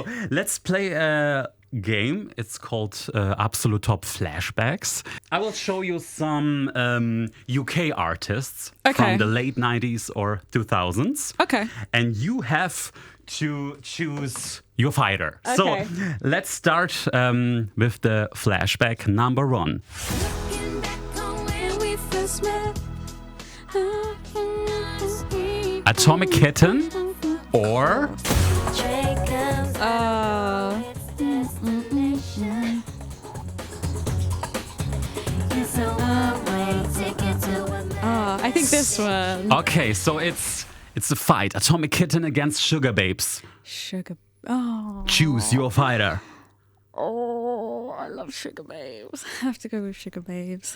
So, let's play a game. It's called Absolut Flashbacks. I will show you some UK artists from the late 90s or 2000s. Okay. And you have to choose your fighter. Okay. So, let's start with the flashback number 1. Looking back on when we first met. Atomic Kitten or I think this one. Okay, so it's a fight. Atomic Kitten against Sugababes. Choose your fighter. Oh, I love Sugababes. I have to go with Sugababes.